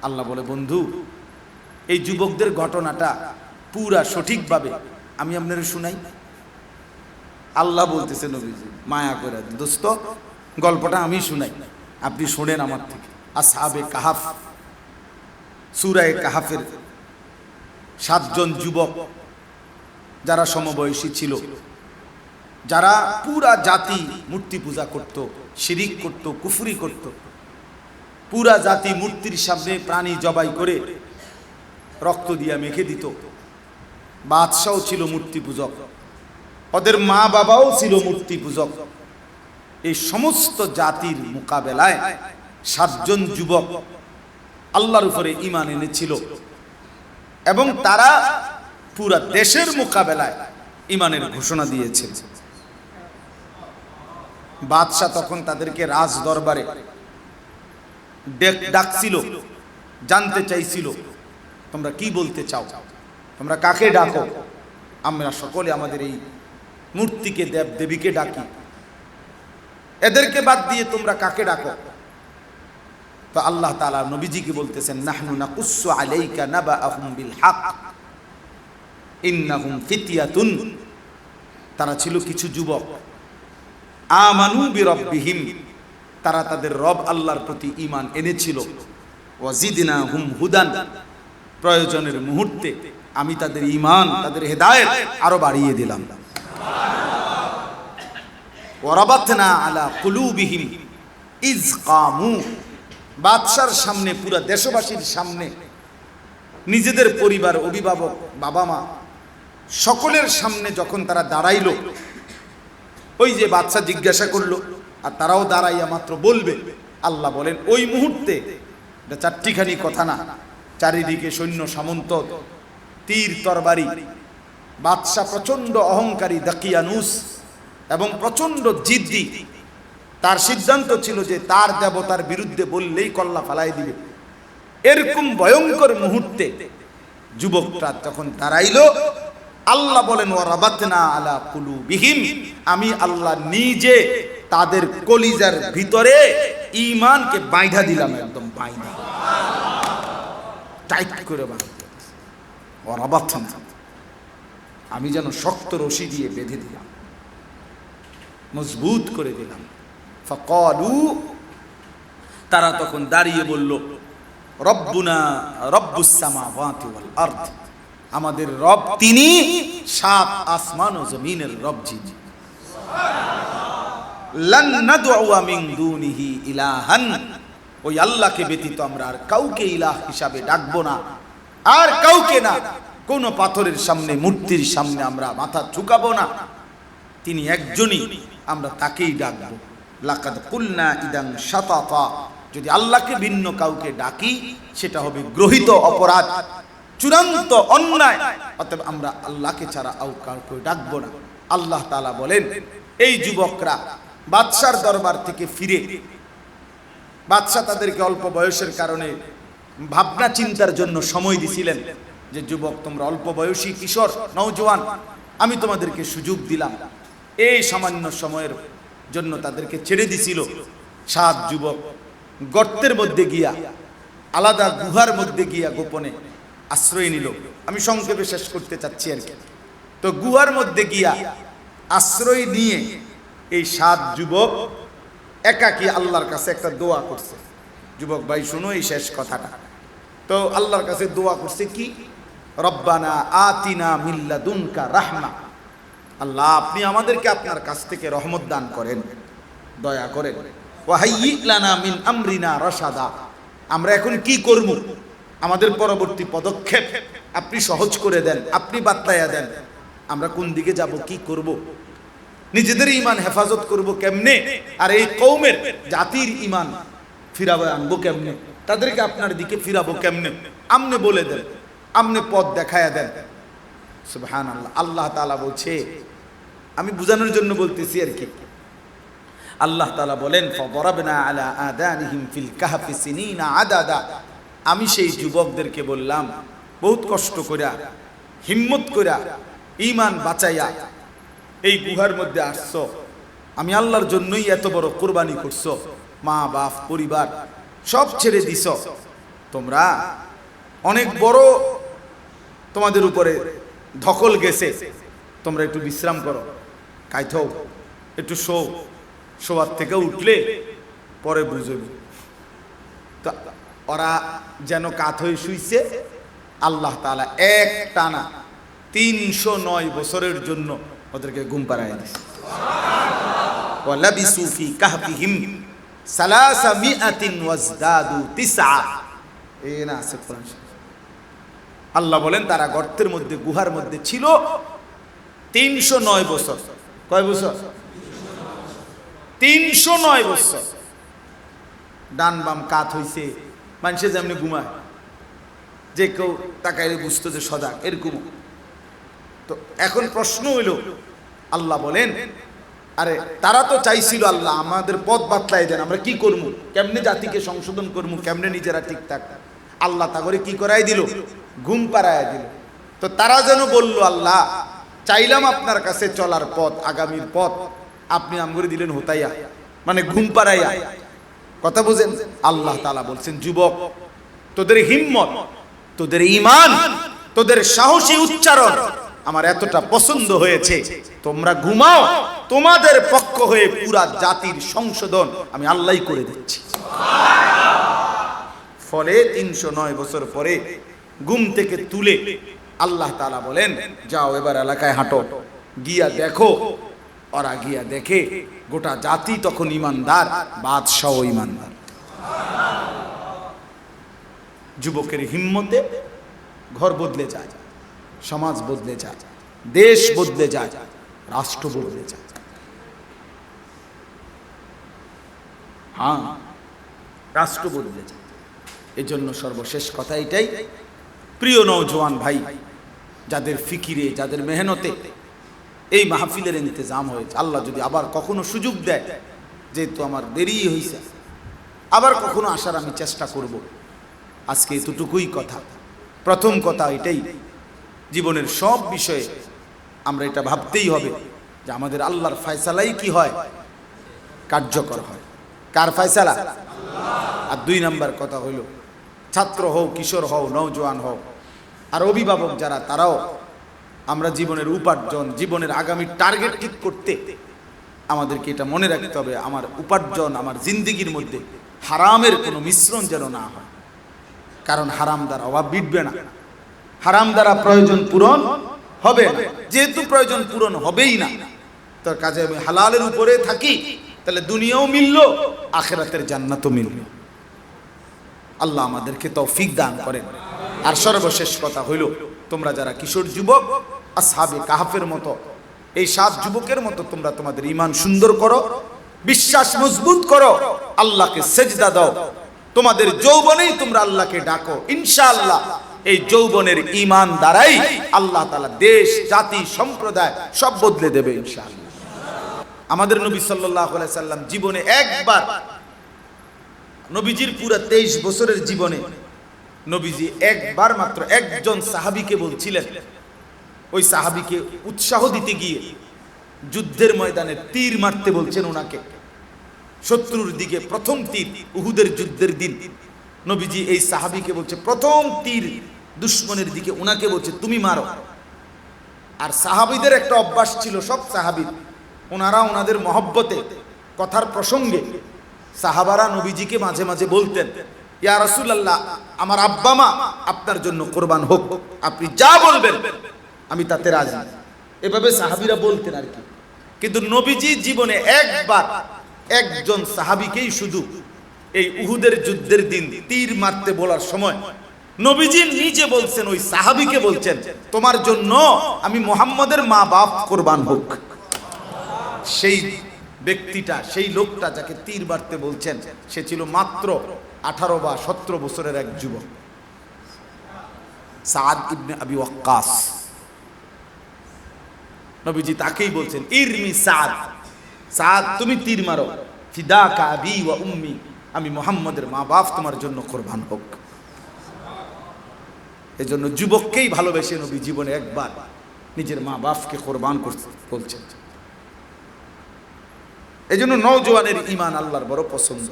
আল্লাহ বলে, বন্ধু এই যুবকদের ঘটনাটা পুরা সঠিকভাবে আমি আপনার শুনাই। আল্লাহ বলতেছে নবীজি মায়া করে, দোস্ত গল্পটা আমি শুনাই, আপনি শোনেন আমার থেকে। আসহাবে কাহাফ, সূরা কাহাফের 7 জন যুবক যারা সমবয়সী ছিল, যারা পুরা জাতি মূর্তি পূজা করত, শিরিক করত, কুফরি করত, পুরা জাতি মূর্তির সামনে প্রাণী জবাই করে রক্ত দিয়া মেখে দিত। বাদশাও ছিল মূর্তি পূজক, ওদের মা বাবাও ছিল মূর্তি পূজক। এই সমস্ত জাতির মোকাবেলায় 7 জন যুবক আল্লাহর উপরে ঈমান এনেছিল এবং তারা পুরা দেশের মোকাবেলায় ঈমানের ঘোষণা দিয়েছে। বাদশাহ তখন তাদেরকে রাজ দরবারে ডাকছিল, জানতে চাইছিল তোমরা কি বলতে চাও, তোমরা কাকে ডাকো? আমরা সকলে আমাদের এই মূর্তিকে, দেব দেবীকে ডাকি, এদেরকে বাদ দিয়ে তোমরা কাকে ডাকো? তো আল্লাহ তাআলা নবীজিকে বলতেছেন, নাহনু নাকুসসু আলাইকা নাবাআহুম বিল হক ইন্নাহুম ফিতয়াতুন। তারা ছিল কিছু যুবক, আমানু বিরব্বিহিম, তারা তাদের রব আল্লাহর প্রতি ঈমান এনেছিল, ওয়াজিদনাহুম হুদান, প্রয়োজনের মুহূর্তে আমি তাদের ঈমান, তাদের হেদায়েত আরো বাড়িয়ে দিলাম। ওয়ারাবাতনা আলা কুলুবিহিম ইজ কামু, বাদশার সামনে, পুরা দেশবাসীর সামনে, নিজেদের পরিবার, অভিভাবক, বাবা মা সকলের সামনে যখন তারা দাঁড়াইল, ওই যে বাদশা জিজ্ঞাসা করলো আর তারাও দাঁড়াইয়া মাত্র বলবে, আল্লাহ বলেন ওই মুহূর্তে, এটা চারটিখানি কথা না, চারিদিকে সৈন্য সামন্ত, তীর তরবারি, বাদশা প্রচন্ড অহংকারী দাকিয়ানুস এবং প্রচন্ড জিদ্দি। তার সিদ্ধান্ত ছিল যে তার দেবতার বিরুদ্ধে বললেই কল্লা ফালাই দিবে। এরকম ভয়ঙ্কর মুহূর্তে যুবকরা যখন দাঁড়াইল, আল্লাহ বলেন ওয়ারাবাতনা আলা কুলুবিহিম, আমি আল্লাহ নিজে তাদের কলিজার ভিতরে ঈমানকে বাইধা দিলাম, একদম বাইধা, টাইট করে বাঁধতে। ওয়ারাবাতনা, আমি যেন শক্ত রশি দিয়ে বেঁধে দিলাম, মজবুত করে দিলাম। ফাকালু, তারা তখন দাঁড়িয়ে বলল, রব্বুনা রব্বুস সামাওয়াতি ওয়াল আরদ, আমাদের রব তিনি 7 আসমান ও জমিনের রব যিনি। লান নাদউ মিন দুনিহি ইলাহান, ওই আল্লাহকে ব্যতীত আমরা আর কাউকে ইলাহ হিসাবে ডাকবো না, আর কাউকে না, কোন পাথরের সামনে, মূর্তির সামনে আমরা মাথা ঝুঁকাবো না, তিনি একজনই, আমরা তাকেই ডাকবো। লাকাদ কুলনা ইদান শাতাতা, যদি আল্লাহকে ভিন্ন কাউকে ডাকি সেটা হবে গ্রহিত অপরাধ, চূড়ান্ত অন্যায়, অতএব আমরা আল্লাহকে ছাড়া আর কাউকে ডাকবো না। আল্লাহ তাআলা বলেন, এই যুবকরা বাদশার দরবার থেকে ফিরে, বাদশা তাদেরকে অল্প বয়সের কারণে ভাবনা চিন্তার জন্য সময় দিছিলেন, যে যুবক তোমরা অল্প বয়সী, কিশোর, নওজোয়ান, আমি তোমাদেরকে সুযোগ দিলাম। এই সামান্য সময়ের জন্য তাদেরকে ছেড়ে দিছিল। 7 যুবক গর্তের মধ্যে গিয়া, আলাদা গুহার মধ্যে গিয়া গোপনে আশ্রয় নিল। আমি সংক্ষেপে শেষ করতে চাচ্ছি আর কি। তো গুহার মধ্যে গিয়া আশ্রয় নিয়ে এই 7 যুবক একাকী আল্লাহর কাছে একটা দোয়া করছে। যুবক ভাই শুনো এই শেষ কথাটা। তো আল্লাহর কাছে দোয়া করছে কি, রব্বানা আতিনা মিন লাদুনকা রাহমা, আল্লাহ আপনি আমাদেরকে আপনার কাছ থেকে রহমত দান করেন, দয়া করেন। ওয়াহাইয়্যি লানা মিন আমরিনা রাশাদা, আমরা এখন কি করব, আমাদের পরবর্তী পদক্ষেপ আপনি সহজ করে দেন, আপনি বাতলাইয়া দেন, আমরা কোন দিকে যাব, কি করব, নিজেদের ঈমান হেফাজত করব কেমনে, আর এই কওমের, জাতির ঈমান ফিরাবো, আনবো কেমনে, তাদেরকে আপনার দিকে ফিরাবো কেমনে, আমনে বলে দেন, আমনে পথ দেখায়া দেন। সুবহানাল্লাহ। আল্লাহ তাআলা বলছে, আমি বুঝানোর জন্য বলতেছি আর কি। আল্লাহ তাআলা বলেন, ফাদরাবনা আলা আদানিহিম ফিল কাহফি সিনিনা আদাদা, আমি সেই যুবকদেরকে বললাম, বহুত কষ্ট কইরা, হিম্মত কইরা, ঈমান বাঁচাইয়া এই গুহার মধ্যে আসছো, আমি আল্লাহর জন্যই এত বড় কুরবানি করছো, মা বাপ পরিবার সব ছেড়ে দিছো, তোমরা অনেক বড় তোমাদের উপরে ধকল গেছে, তোমরা একটু বিশ্রাম করো, কাইথো একটু শোয়ার থেকে উঠলে পরে বুঝবে। তো ওরা যেন কাত হয়ে শুইছে, আল্লাহ তাআলা এক টানা 309 বছরের জন্য ওদেরকে ঘুম পাড়ায় দিয়েছে। ওয়ালাবিসু ফি কাহফিহিম সালাসামিআতিন ওয়াজদাদু তিসআ। এই না আছে কোরআন শরীফ। আল্লাহ বলেন তারা গর্তের মধ্যে, গুহার মধ্যে ছিল 309 বছর। কয় বছর? 309 বছর। ডান বাম কাত হইছে, মানুষে যেমনি ঘুমায়, যে কেউ তাকাইলে বুঝতো যে সজাগ, এরকম। তো এখন প্রশ্ন হইল, আল্লাহ বলেন আরে তারা তো চাইছিল আল্লাহ আমাদের পথ বাতলাই দেন, আমরা কি করবো, কেমনে জাতিকে সংশোধন করবো, কেমনে নিজেরা ঠিক থাক। আল্লাহ তা করে কি করাই দিল? ঘুম পাড়ায় দিল। তো তারা যেন বলল আল্লাহ চাইলাম আপনার কাছে চলার পথ, আগামীর পথ, আপনি আমগরে দিলেন হোতাইয়া, মানে ঘুম পাড়াইয়া। কথা বুঝেন? আল্লাহ তাআলা বলছেন যুবক, তোদের হিম্মত, তোদের ঈমান, তোদের সাহসী উচ্চারণ আমার এতটা পছন্দ হয়েছে, তোমরা ঘুমাও, তোমাদের পক্ষ হয়ে পুরা জাতির সংশোধন আমি আল্লাহই করে দিচ্ছি। ফলে 309 বছর পরে ঘুম থেকে তুলে আল্লাহ তাআলা বলেন যাও এবার এলাকায় হাঁটো, গিয়া দেখো। ওরা গিয়া দেখে গোটা জাতি তখন ইমানদার, বাদশাহ ইমানদার। যুবকের হিম্মতে ঘর বদলে যায়, সমাজ বদলে যায়, দেশ বদলে যায়, রাষ্ট্র বদলে যায়। হ্যাঁ, রাষ্ট্র বদলে যায়। এই জন্য সর্বশেষ কথা এটাই, প্রিয় নওজোয়ান ভাই, যাদের ফিকিরে, যাদের মেহনতে এই মাহফিলের ইন্তজাম হয়েছে, আল্লাহ যদি আবার কখনো সুযোগ দেয়, যেহেতু আমার দেরি হয়েছে, আবার কখনো আসার আমি চেষ্টা করব। আজকে এতটুকুই কথা। প্রথম কথা এটাই, জীবনের সব বিষয়ে আমরা এটা ভাবতেই হবে যে আমাদের আল্লাহর ফয়সালাই কি হয়? কার্যকর হয়। কার ফয়সালা? আর 2 নাম্বার কথা হইল, ছাত্র হও, কিশোর হও, নওজোয়ান হও, আর অভিভাবক যারা, তারাও আমরা জীবনের উপার্জন, জীবনের আগামী টার্গেট ঠিক করতে আমাদেরকে এটা মনে রাখতে হবে, আমার উপার্জন, আমার জিন্দিগির মধ্যে হারামের কোনো মিশ্রণ যেন না হয়। কারণ হারাম দ্বারা অভাব মিটবে না, হারাম দ্বারা প্রয়োজন পূরণ হবে না। যেহেতু প্রয়োজন পূরণ হবেই না, তার কাজে আমি হালালের উপরে থাকি, তাহলে দুনিয়াও মিলল, আখিরাতের জান্নাতও মিলল। আল্লাহ আমাদেরকে তৌফিক দান করেন। আর সর্বশেষ কথা হইল, তোমরা যারা কিশোর যুবক, আসহাবে কাহফের মতো, এই 7 যুবকের মতো তোমরা তোমাদের ঈমান সুন্দর করো, বিশ্বাস মজবুত করো, আল্লাহকে সেজদা দাও, তোমাদের যৌবনেই তোমরা আল্লাহকে ডাকো। ইনশাআল্লাহ এই যৌবনের ঈমান দ্বারাই আল্লাহ তাআলা দেশ, জাতি, সম্প্রদায় সব বদলে দেবে ইনশাআল্লাহ। আমাদের নবী সাল্লাল্লাহু আলাইহি সাল্লাম জীবনে একবার, নবীজির পুরা 23 বছরের জীবনে নবীজি একবার মাত্র একজন সাহাবীকে বলছিলেন, ওই সাহাবীকে উৎসাহ দিতে গিয়ে যুদ্ধের ময়দানে তীর মারতে বলছেন ওনাকে, শত্রুর দিকে প্রথম তীর, উহুদের যুদ্ধের দিন নবীজি এই সাহাবীকে বলছে প্রথম তীর দুশমনের দিকে, ওনাকে বলছে তুমি মারো। আর সাহাবীদের একটা অভ্যাস ছিল, সব সাহাবী ওনারা ওনাদের মহব্বতে, কথার প্রসঙ্গে সাহাবারা নবীজিকে মাঝে মাঝে বলতেন, ইয়া রাসূলুল্লাহ, আমার আব্বা মা আপনার জন্য কোরবান হোক, আপনি যা বলবেন আমি তাতে রাজি। এভাবে সাহাবীরা বলতেন আর কি। কিন্তু নবীজি জীবনে একবার একজন সাহাবীকেই শুধু এই উহুদের যুদ্ধের দিন তীর মারতে বলার সময় নবীজি নিজে বলছেন, ওই সাহাবীকে বলছেন, তোমার জন্য আমি মুহাম্মদের মা বাপ কোরবান হোক। সেই ব্যক্তিটা, সেই লোকটা যাকে তীর মারতে বলছেন, সে ছিল মাত্র 18 বা 17 বছরের এক যুবক, সাদ ইবনে আবি ওয়াক্কাস। নবীজি তাকেই বলছেন, ইরমি সাদ, সাদ তুমি তীর মারো, ফিদাকা আবি ওয়া উম্মি, আমি মুহাম্মদের মা বাপ তোমার জন্য কোরবান হোক। এজন্য যুবককেই ভালোবেসে নবী জীবনে একবার নিজের মা বাপকে কোরবান করতে বলছেন। এজন্য নওজোয়ানের ঈমান আল্লাহর বড় পছন্দ,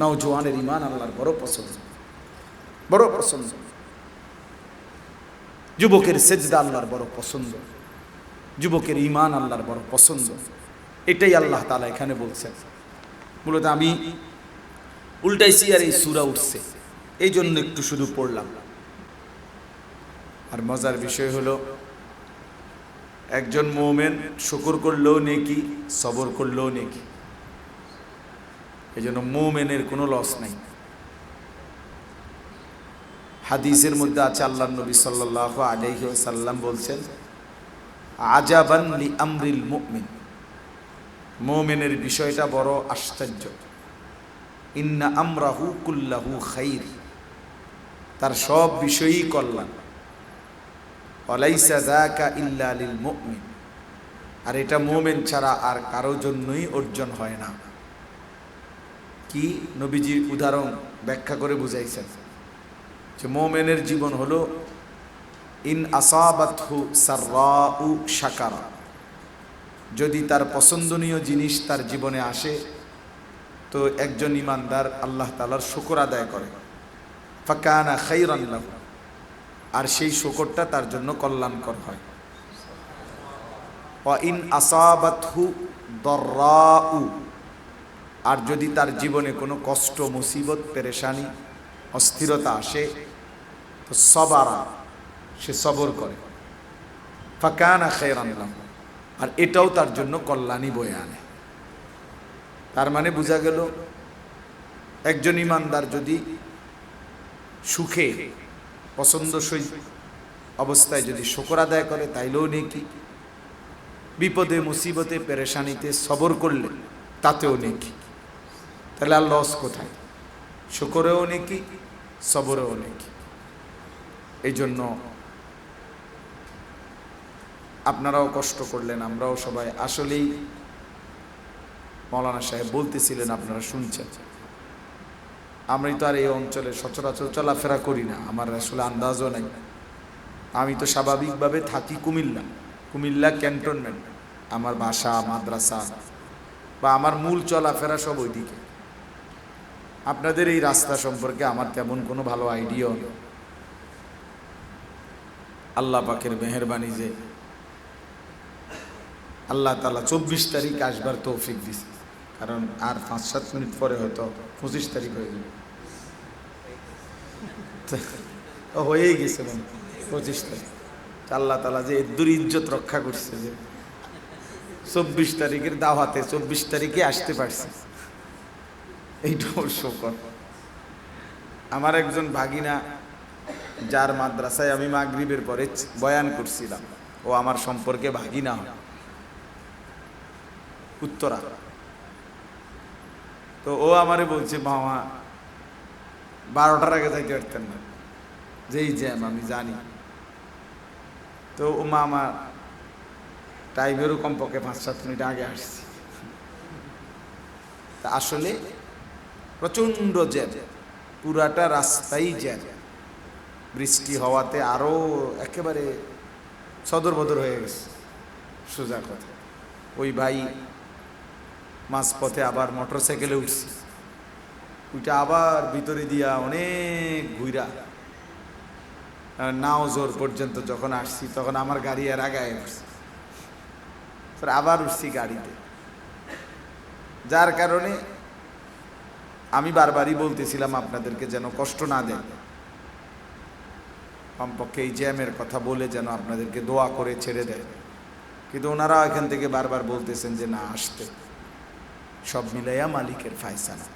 নওজোয়ানের ঈমান আল্লাহর বড় পছন্দ। বড় পছন্দ। যুবকের সেজদা আল্লাহর বড় পছন্দ, যুবকের ঈমান আল্লাহর বড় পছন্দ। এটাই আল্লাহ তাআলা এখানে বলছেন। মূলত আমি উল্টাইছি আর এই সূরা উঠছে, এই জন্য একটু শুধু পড়লাম। আর মজার বিষয় হলো, একজন মুমিন শুকর করলেও নেকি, সবর করলেও নেকি। এই জন্য মুমিনের কোনো লস নাই। হাদিসের মধ্যে আছে, আল্লাহর নবী সাল্লাল্লাহু আলাইহি ওয়াসাল্লাম বলছেন, আজাবান লি আমরিল মুমিন, মুমিনের বিষয়টা বড় আশ্চর্য। ইন্না আমরাহু কুল্লাহু খাইর, তার সব বিষয়ই কল্যাণ। ওয়ালাইসা যাকা ইল্লা লিল মুমিন, আর এটা মুমিন ছাড়া আর কারো জন্যই অর্জন হয় না। কি নবীজি উদাহরণ ব্যাখ্যা করে বুঝাইছেন যে মুমিনের জীবন হলো ইন আসাবাতহু সাররাউ শাকারা, যদি তার পছন্দনীয় জিনিস তার জীবনে আসে তো একজন ইমানদার আল্লাহ তাআলার শুকর আদায় করে, ফাকানা খাইরান লাহু, আর সেই শুকরটা তার জন্য কল্যাণকর হয়। ওয়া ইন আসাবাতহু দররাউ, আর যদি তার জীবনে কোনো কষ্ট, মুসিবত, পেরেশানি, অস্থিরতা আসে তো সবারা, সে সবর করে, ফাকানা খায়রান লাহু, আর এটাও তার জন্য কল্যাণই বয়ে আনে। তার মানে বোঝা গেল, একজন ইমানদার যদি সুখে পছন্দসই অবস্থায় যদি শুকর আদায় করে তাইলেও নেকি, বিপদে মুসিবতে পেরেশানিতে সবর করলে তাতেও নেকি। তাহলে আর লস কোথায়? শুকরেও নেকি, সবরেও নেকি। এই জন্য আপনারাও কষ্ট করলেন, আমরাও সবাই। আসলেই মৌলানা সাহেব বলতেছিলেন, আপনারা শুনছেন, আমি তো আর এই অঞ্চলে সচরাচর চলাফেরা করি না, আমার আসলে আন্দাজও নাই। আমি তো স্বাভাবিকভাবে থাকি কুমিল্লা ক্যান্টনমেন্ট, আমার বাসা, মাদ্রাসা বা আমার মূল চলাফেরা সব ওইদিকে। আপনাদের এই রাস্তা সম্পর্কে আমার তেমন কোনো ভালো আইডিয়াও নেই। আল্লাহ পাকের মেহেরবানি যে আল্লাহ তাআলা 24 তারিখ আসবার তৌফিক দিছে, কারণ আর 5-7 মিনিট পরে হয়তো 25 তারিখ হয়ে যাবে। হয়েই গেছে 25 তারিখ। আল্লাহ তাআলা যে এদ্দুর ইজ্জত রক্ষা করছে যে 24 তারিখের দাওয়াতে 24 তারিখে আসতে পারছে, এইটাও শুকর। আমার একজন ভাগিনা, যার মাদ্রাসায় আমি মাগরিবের পরে বয়ান করছিলাম, ও আমার সম্পর্কে ভাগিনা হয়, উত্তরা। তো ও আমারে বলছে, মামা 12টার আগে যাইতে পারতেন না, যেই জ্যাম আমি জানি। তো ও মামা টাইমেরও কমপক্ষে 5-7 মিনিট আগে আসছি। তা আসলে প্রচণ্ড জ্যাম, পুরাটা রাস্তাই জ্যাম। বৃষ্টি হওয়াতে আরও একেবারে সদর বদর হয়ে গেছে, সোজা কথা। ওই ভাই মাঝপথে আবার মোটর সাইকেলে উঠছি, ওইটা আবার ভিতরে দিয়া অনেক ঘুরা নাও জোর পর্যন্ত যখন আসছি, তখন আমার গাড়ি আর আগায় উঠছে, আবার উঠছি গাড়িতে। যার কারণে আমি বারবারই বলতেছিলাম আপনাদেরকে যেন কষ্ট না দেয়, কমপক্ষে এই জ্যামের কথা বলে যেন আপনাদেরকে দোয়া করে ছেড়ে দেয়। কিন্তু ওনারা এখান থেকে বারবার বলতেছেন যে না, আসতে। সব মিলাইয়া মালিকের ফায়সালা।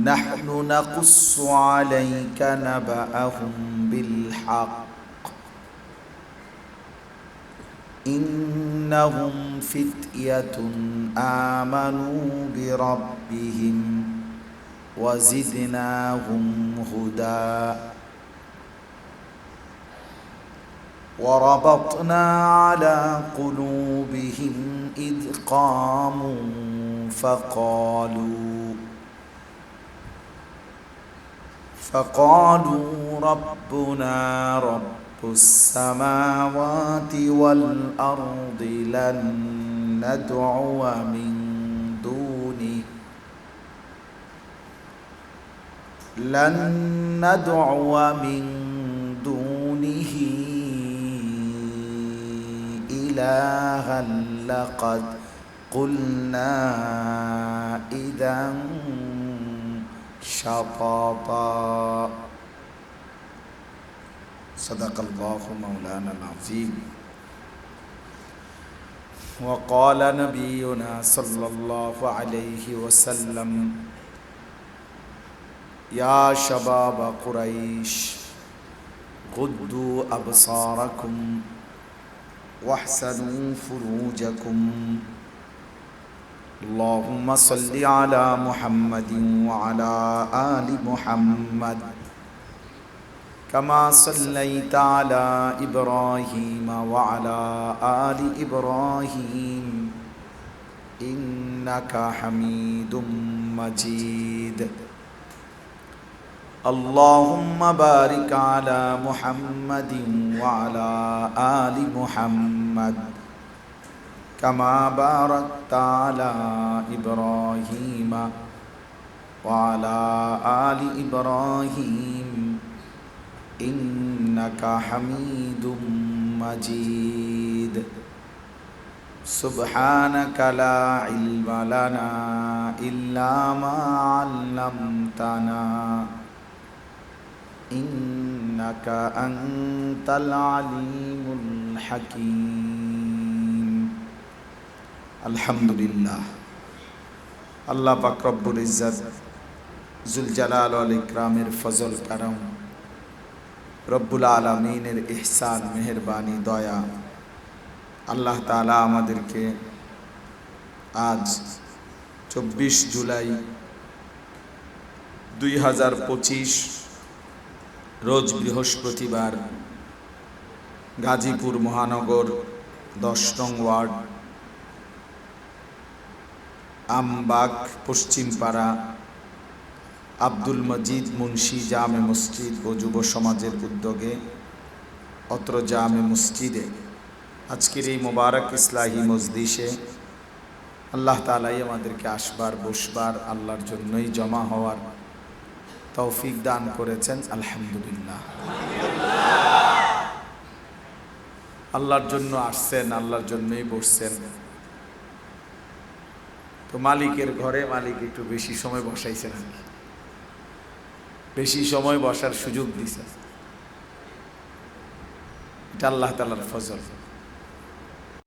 নাহনু নাকুসসু আলাইকা নাবাআহুম বিল হক ইন্নাহুম ফিতয়াতুন আমানু বিরাব্বিহিম ওয়াজিদনাহুম হুদা وربطنا على قلوبهم إذ قاموا فقالوا ربنا رب السماوات والأرض لن ندعو من دونه لن ندعو من دونه إلها لقد قلنا إذا شططا صدق الله مولانا العظيم وقال نبينا صلى الله عليه وسلم يا شباب قريش غضوا أبصاركم واحسنوا فروجكم اللهم صل على محمد وعلى آل محمد كما صليت على إبراهيم وعلى آل إبراهيم إنك حميد مجيد اللهم بارك على محمد وعلى آل محمد كما باركت على إبراهيم وعلى آل إبراهيم إنك حميد مجيد سبحانك لا علم لنا إلا ما علمتنا إنك أنت العليم الحكيم الحمد لله আল্লাহ পাক রব্বুল ইজ্জত জুল জালাল ওয়াল ইকরামের ফজল করম রব্বুল আলামিনের ইহসান মেহেরবানি দয়া আল্লাহ তাআলা আমাদেরকে আজ 24 জুলাই 2025 রোজ বৃহস্পতিবার গাজীপুর মহানগর 10 নং ওয়ার্ড আমবাগ পশ্চিমপাড়া আব্দুল মজিদ মুন্সি জামে মসজিদ ও যুব সমাজের উদ্যোগে অত্র জামে মসজিদে আজকের এই মোবারক ইসলাহি মজলিসে আল্লাহ তাআলাই আমাদেরকে আসবার বসবার আল্লাহর জন্যই জমা হওয়ার তৌফিক দান করেছেন আলহামদুলিল্লাহ। আল্লাহর জন্য আসছেন, আল্লাহর জন্যই বসছেন। তো মালিকের ঘরে মালিক একটু বেশি সময় বসাইছেন, আর কি বেশি সময় বসার সুযোগ দিয়েছেন। এটা আল্লাহ তাআলার ফজল।